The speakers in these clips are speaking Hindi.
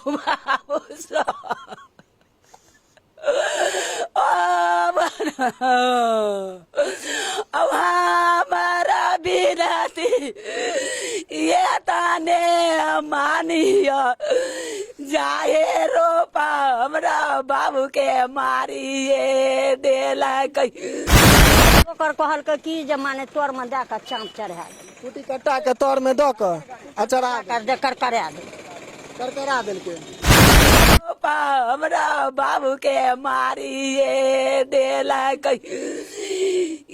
बाबू अब हमारा बिनती ये ताने मानिया जाए रोपा हमरा बाबू के मारिए देला कई ओकर कहल के की जे माने तोर में दे के चाँप चढ़ा दे कुटी कट्टा के तौर में दो कर अचरा कर दे करकरा दे करकरा देलके रोपा हमरा बाबू के मारिए देला कई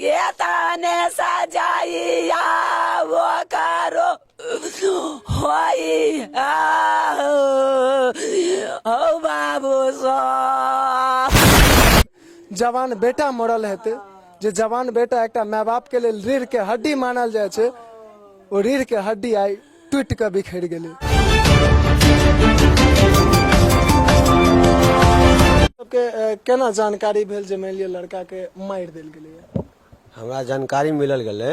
ये ताने सजाइया वो करो होई हो बाबू सो जवान बेटा मरल हेते जे जवान बेटा एकटा माय बाप के लेल रीढ़ के हड्डी मानल जाय छै ओ रीढ़ के हड्डी आई टूट के बिखर गेलै सबके केना जानकारी भेल जे मान लिअ लड़का के मारि देल गेलै हमरा जानकारी मिलल गेलै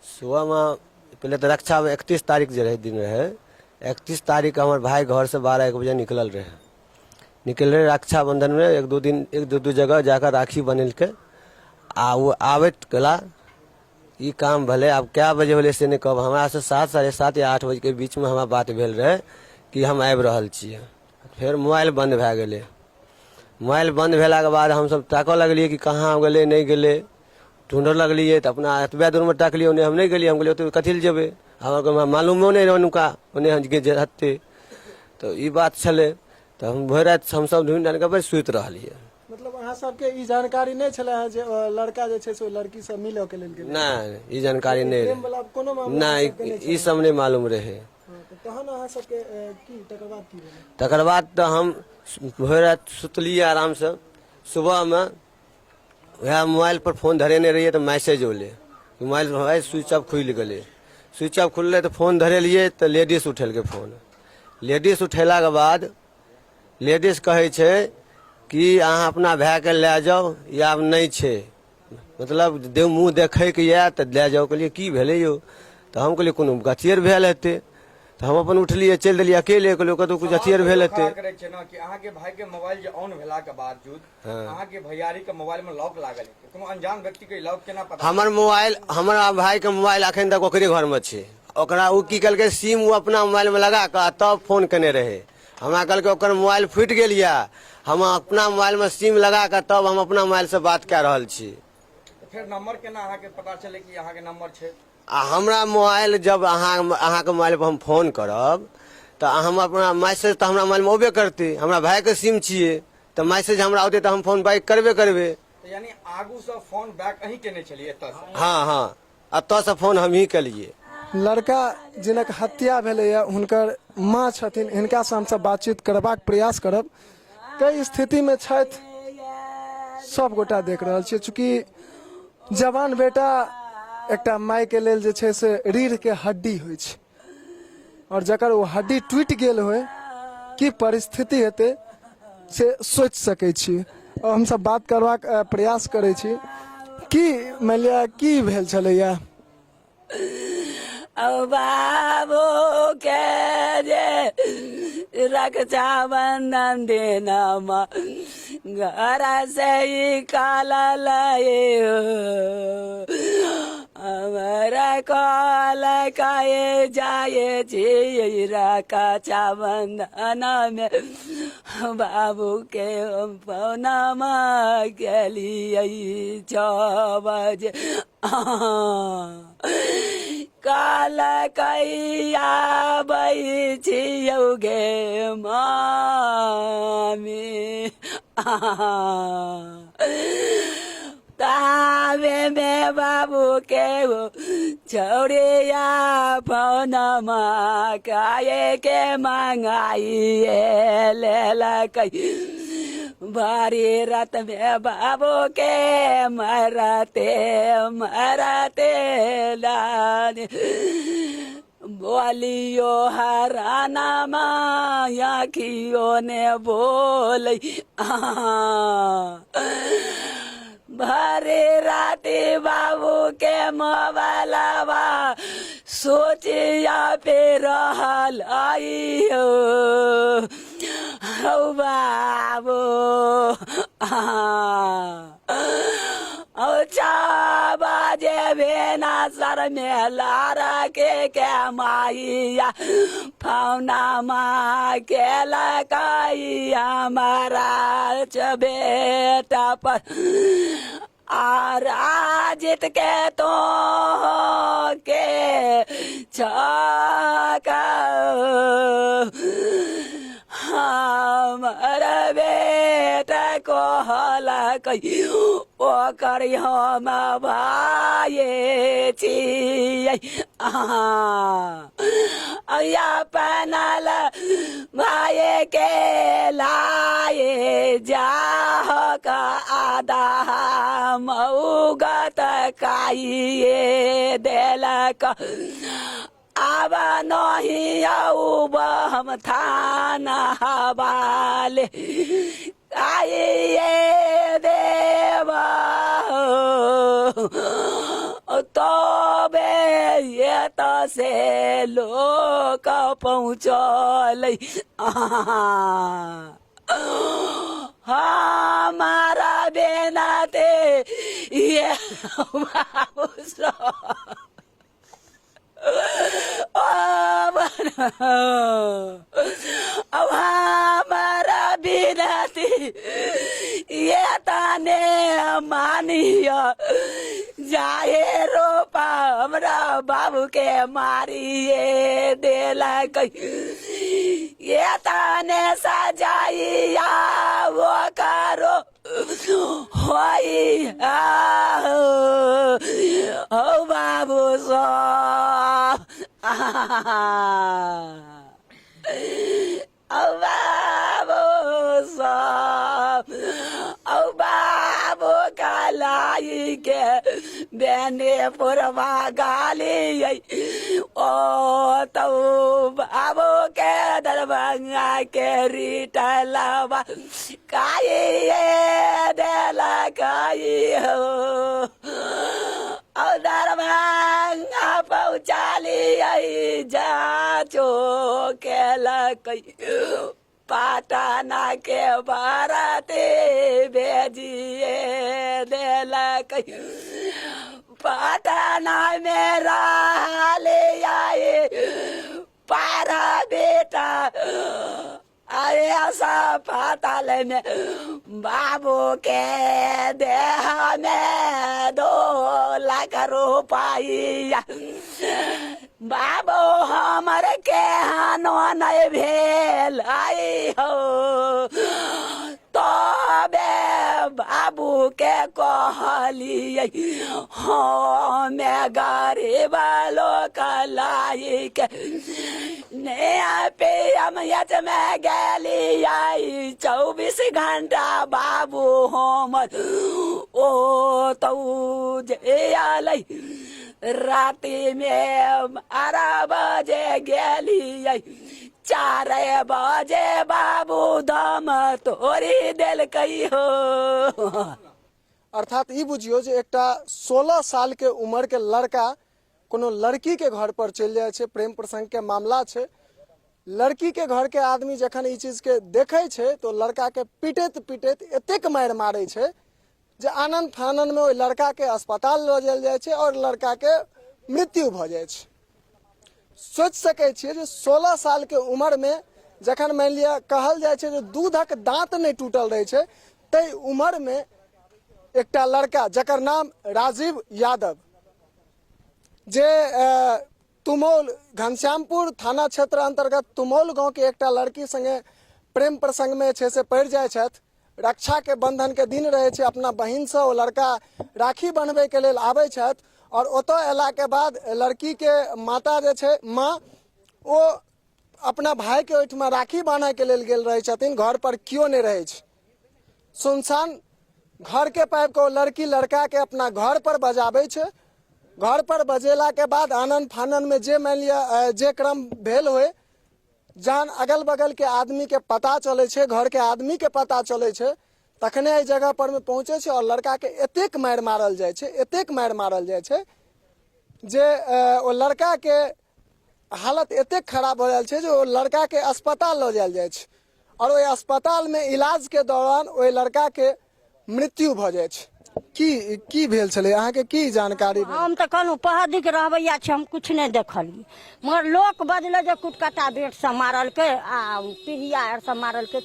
सुबह में पहले तो रक्षा में 31 तारीख जे रहे दिन रहे 31 तारीख हमर भाई घर से 12-1 बजे निकल रहे रक्षाबंधन में एक दो जगह जाकर राखी बनेलके आ वो आबैत गला ई काम भले अब क्या बजे होले से नहीं कहब हमरा से 7, 7:30 या 8 बजे के बीच में हमरा बात भेल रहे कि हम आबि रहल छियै फिर मोबाइल बंद भए गेलै मोबाइल बंद भेला के बाद हम सब ताकऽ लगलियै कि कहाँ गेलै नहीं गेलै ढूंढ लगलियै तो अपना एतबे दूर में ताकलियै ओने हम नहीं गेलियै हम गेलियै कथी लए जेबै हमरा मालूमो नहीं रहै उनका ओने हते तो ई बात छलै तो हम भरि रात हम सब ढूंढ ढांढ के सुति रहलियै मतलब अहाँ सबके ई जानकारी नहीं छले है जे लड़का जे छै से लड़की से मिले के लेल गेलै नहीं ई जानकारी नहीं प्रेम वाला कोनो मामला नहीं ई सब नहीं मालूम रहे तहन अहाँ सबके की तकर बाद की भेलै तकर बाद तो हम भरि रात सुतलियै आराम से सुबह में वह मोबाइल पर फोन धरेने रहिए तो मैसेज होले मोबाइल स्विच ऑफ खुल गए स्विच ऑफ खुलले तो फोन धरेलिए तो लेडीज उठेलके फोन लेडीज उठेला के बाद लेडीज कहे छे कि अहाँ अपना भाई के ले जाओ या अब नहीं छे मतलब देव मुँह देखे के या तो ले जाओ कहलिए की भेले यो तो हम कहलिए कोनो गथियर भेल हेते तो हम अपन उठलिए चल दिलिए अकेले कहलिए कतौ कुछ अथियर भेल हेते कि अहाँ के भाई के मोबाइल जे ऑन भेला के बावजूद अहाँ के भैयारी के मोबाइल में लॉक लागल है कोनो अनजान व्यक्ति के लॉक केना पता हमर मोबाइल हमरा भाई के मोबाइल अखन तक ओकरे घर में छे ओकरा उ की कल के सिम वो अपना मोबाइल में लगा के तब फोन करने रहे हमरा कल के ओकर मोबाइल फूट गेल या हम अपना मोबाइल में सिम लगा के तब हम अपना मोबाइल से बात कर रहल छी फिर नंबर केना अहाँ के पता चले कि अहाँ के नंबर छे आ हमरा मोबाइल जब अहाँ के मोबाइल पर हम फोन करब तो हम अपना मैसेज तो हमरा मोबाइल में अबे करते हमरा भाई के सिम छिए तो मैसेज हमरा आते तो हम फोन बैक करबे तो यानी आगू से फोन बैक अहीं केने चलिए एतऽ से हाँ अतः से फोन हम ही कलिए लड़का जिनक हत्या भेलै हुनकर माँ छथिन हिनका से हमसब बातचीत करबाक प्रयास करब कई स्थिति में छथि सब गोटा देख रहल छियै चूँकि जवान बेटा एकटा माय के लेल जे छै से रीढ़ के हड्डी होइ छै और जकर वो हड्डी टूट गेल होय की परिस्थिति हेतै से सोचि सकै छी और हमसब बात करबाक प्रयास करै छी की मानि लिअ की भेल छलैया अब बाबू के जे रक्षाबंधन देना घर से ही काला लाए हमारा काल काए जाए छी रक्षाबंधन में बाबू के पौनमा के लिए 6 बजे काल कैया बै छियौ गे मामी तावे में बाबू के छोड़िया फोनमा काये के मंगाइए ले भारी रात में बाबू के मरते लान बोलियो हराना आँखियों ने बोल भरे राते बाबू के मोबाइलवा सोचिया पे रहल आई हो बाजे भेना सर में लारा के माइया फौना माँ के लगाई हमारा बेटा पर और आजित के तो के छका हमर बेटा को हलकै ओकर हम भाये छियै अपनल भाये के लाए जाहक आधा मौगत काइए देलक अब नहीं आऊब हम थाना हवाले आइए देवा तो बे ये तो से लोग पहुँचल हमारा बेनाते ये बाबू अब हमारा बिनती ये ताने मानिया जाए रोपा हमरा बाबू के मारिए देला ये ताने सजाइया वो करो होई हो बाबू सो बाबू कलाई के बेने पुरवा गाली ओ तो बाबू के दरभंगा के रिटलवा काई देला काई हो दरभंगा पहुँचाली जाचो के लकई पाटना के बाराते भेजिए देलक पाटना में ले आए पारा बेटा अरे ऐसा पाताल में बाबू के देह में 2 लाख रुपया बाबू हमर के हानो नहीं भेल आई हो तबे बाबू के कहलिए हमें गरीब लोग लाई के नया पे हम यच में गली आई 24 घंटा बाबू हमर ओ तो जे राति में 12 बजे गेली 4 बजे बाबू दम तोड़ी दिल कही हो। अर्थात ई बुझियो जे एकटा 16 साल के उम्र के लड़का कोनो लड़की के घर पर चल जाए छे, प्रेम प्रसंग के मामला छे। लड़की के घर के आदमी जखन ई चीज के देखे छे तो लड़का के पीटैत पीटैत एतेक मार मारे छे जे आनंद फानन में ओइ लड़का के अस्पताल ल जायल जाए छे और लड़का के मृत्यु भ जाए छे। सोच सके छिए जे 16 साल के उम्र में जखन मान लिया कहल जाए छे जे दूधक दांत नहीं टूटल रहे छे तै उम्र में एकटा लड़का जकर नाम राजीव यादव जे तुमौल घनश्यामपुर थाना क्षेत्र अंतर्गत तुमौल गांव के एकटा लड़की संगे प्रेम प्रसंग में छे से पड़ जाए छथि। रक्षा के बंधन के दिन रहे छे, अपना बहिन से ओ लड़का राखी बंधबे के लेल आबै छथि और ओतो एला के बाद लड़की के माता जे छे माँ ओ अपना भाई के ओहिठमा राखी बांधे के लेल गेल रहे छथिन। घर पर कियो नहीं रहे छे, सुनसान घर के पाइप को लड़की लड़का के अपना घर पर बजाबे छे। घर पर बजेला के बाद आनंद फानन में जे मान लिया जे क्रम भेल हुए जहन अगल बगल के आदमी के पता चले छे, घर के आदमी के पता चले छे, तखने एहि जगह पर में पहुंचे छे और लड़का के एतेक मार मारल जाए छे, एतेक मार मारल जाए छे जे ओ लड़का के हालत एतेक खराब हो जाए छे जे ओ लड़का के अस्पताल ल जायल जाए छे और ओइ अस्पताल में इलाज के दौरान ओइ लड़का के मृत्यु भऽ जाइ छै की भेल छलै अहाँके की जानकारी भेल? हम तऽ कहलहुँ पहदिक रहबैया छै, हम कुछ नहीं देखलिए, मगर लोक बजले जे कुटकटा बेट से मारलकै आ पिढ़िया आर से मारलकै,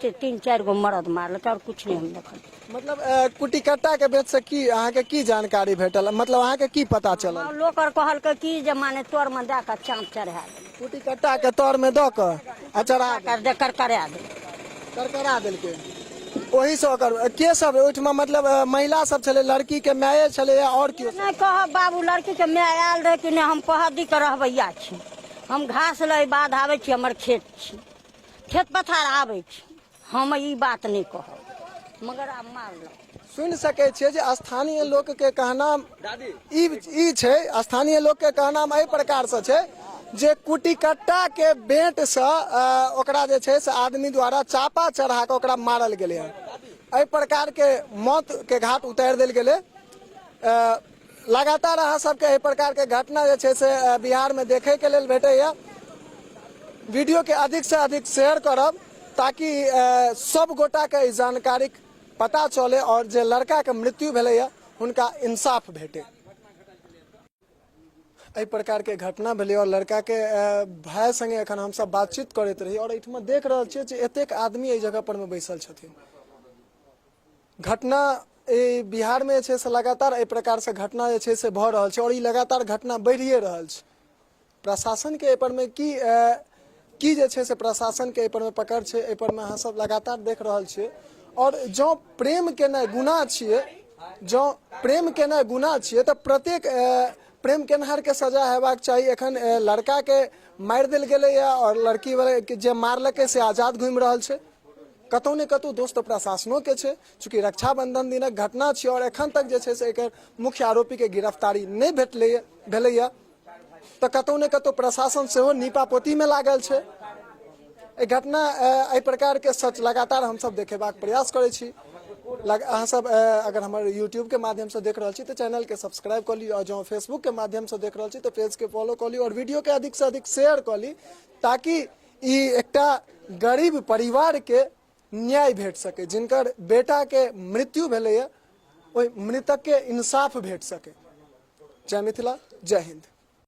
3-4 गो मरद मारलकै, और कुछ नहीं हम देखलिए। मतलब कुटिकट्टा के बेच से की अहाँके की जानकारी भेटल, मतलब अहाँके की पता चलल? लोक आर कहलकै कि जे माने तोर में दे के चाँप चढ़ा दे, कुटिकट्टा के तौर में दऽ कऽ चढ़ा करकरा दे, करकरा देलकै। ओही से ओकर के सब ओहिठमा मतलब महिला सब छलै, लड़की के माये छलै या और केओ? नहीं कहब बाबू, लड़की के माय आयल रहे कि नहीं, हम पहदिक रहबैया छी, हम घास लै बाद आबै छी, हमर खेत छी, खेत पथार आबै छी, हम ई बात नहीं कहब, मगर आब मारलक। सुनि सकै छियै जे स्थानीय लोक के कहना ई छै, स्थानीय लोक के कहना एहि प्रकार से छै जे कुटिकट्टा के बेंट से ओकरा जे छै से आदमी द्वारा चापा चढ़ा के ओकरा मारल गेलै है। एहि प्रकार के मौत के घाट उतारि देल गेलै। लगातार अहाँ सबके एहि प्रकार के घटना जे छै से बिहार में देखे के लेल भेटैया। वीडियो के अधिक से अधिक शेयर करब ताकि सब गोटा के ई जानकारी पता चले और जे लड़का के मृत्यु भेलैया हुनका इंसाफ भेटे। एहि प्रकार के घटना भेलै और लड़का के भाई संगे एखन हम सब बातचीत करैत रही और एहिठमा देख रहल छियै जे एतेक आदमी एहि जगह पर में बैसल छथिन। घटना बिहार में छै से लगातार एहि प्रकार से घटना जे छै से भऽ रहल छै और ई लगातार घटना बढ़िए रहल छै। प्रशासन के एहि पर में की जे छै से प्रशासन के एहि पर में पकड़ छै, एहि पर में अहाँ सब लगातार देख रहल छियै। और जँ प्रेम केनाइ गुनाह छियै, जँ प्रेम केनाइ गुनाह छियै तऽ प्रत्येक प्रेम केनहार के सजा हेबाक चाही। एखन लड़का के मारि देल गेलै और लड़की वाले के जे मारलकै से आजाद घूमि रहल छै। कतौ ने कतौ दोष तऽ प्रशासनो के छै, चूँकि रक्षाबंधन दिनक घटना छै और एखन तक जे छै से एकर मुख्य आरोपी के गिरफ्तारी नहीं भेलैया तऽ कतौ ने कतौ प्रशासन सेहो नीपापोती में लागल छै। एहि घटना एहि प्रकार के सच लगातार हम सब देखेबाक प्रयास करै छी। अहाँ सब अगर हमर यूट्यूब के माध्यम से देख रहल छी तो चैनल के सब्सक्राइब कर ली और जो फेसबुक के माध्यम से देख रहल छी तो पेज के फॉलो कर ली और वीडियो के अधिक से अधिक शेयर कर ली ताकि ई एकटा गरीब परिवार के न्याय भेट सके, जिनकर बेटा के मृत्यु भेलैया ओहि मृतक के इंसाफ भेट सके। जय मिथिला, जय हिंद।